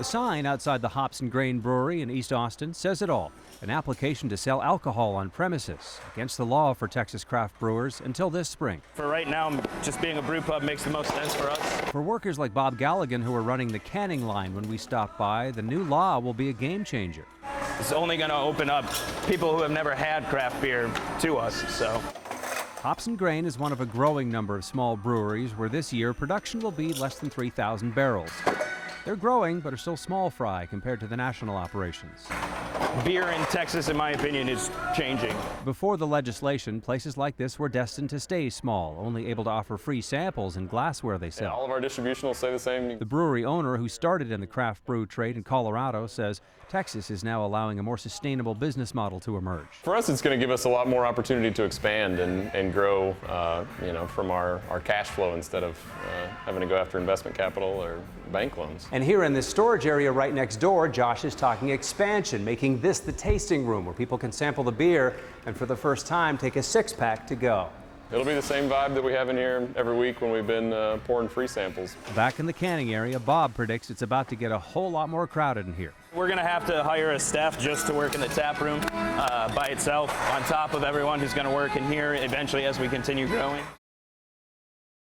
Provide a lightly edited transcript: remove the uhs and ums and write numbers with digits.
The sign outside the Hops and Grain Brewery in East Austin says it all. An application to sell alcohol on premises, against the law for Texas craft brewers until this spring. For right now, just being a brew pub makes the most sense for us. For workers like Bob Galligan, who are running the canning line when we stop by, the new law will be a game changer. It's only going to open up people who have never had craft beer to us, so. Hops and Grain is one of a growing number of small breweries where this year production will be less than 3,000 barrels. They're growing, but are still small fry compared to the national operations. Beer in Texas, in my opinion, is changing. Before the legislation, places like this were destined to stay small, only able to offer free samples and glassware they sell. Yeah, all of our distribution will stay the same. The brewery owner, who started in the craft brew trade in Colorado, says Texas is now allowing a more sustainable business model to emerge. For us, it's going to give us a lot more opportunity to expand and grow, from our cash flow instead of having to go after investment capital or bank loans. And here in this storage area right next door, Josh is talking expansion, making this the tasting room where people can sample the beer and for the first time take a six-pack to go. It'll be the same vibe that we have in here every week when we've been pouring free samples. Back in the canning area, Bob predicts it's about to get a whole lot more crowded in here. We're going to have to hire a staff just to work in the tap room by itself, on top of everyone who's going to work in here eventually as we continue growing.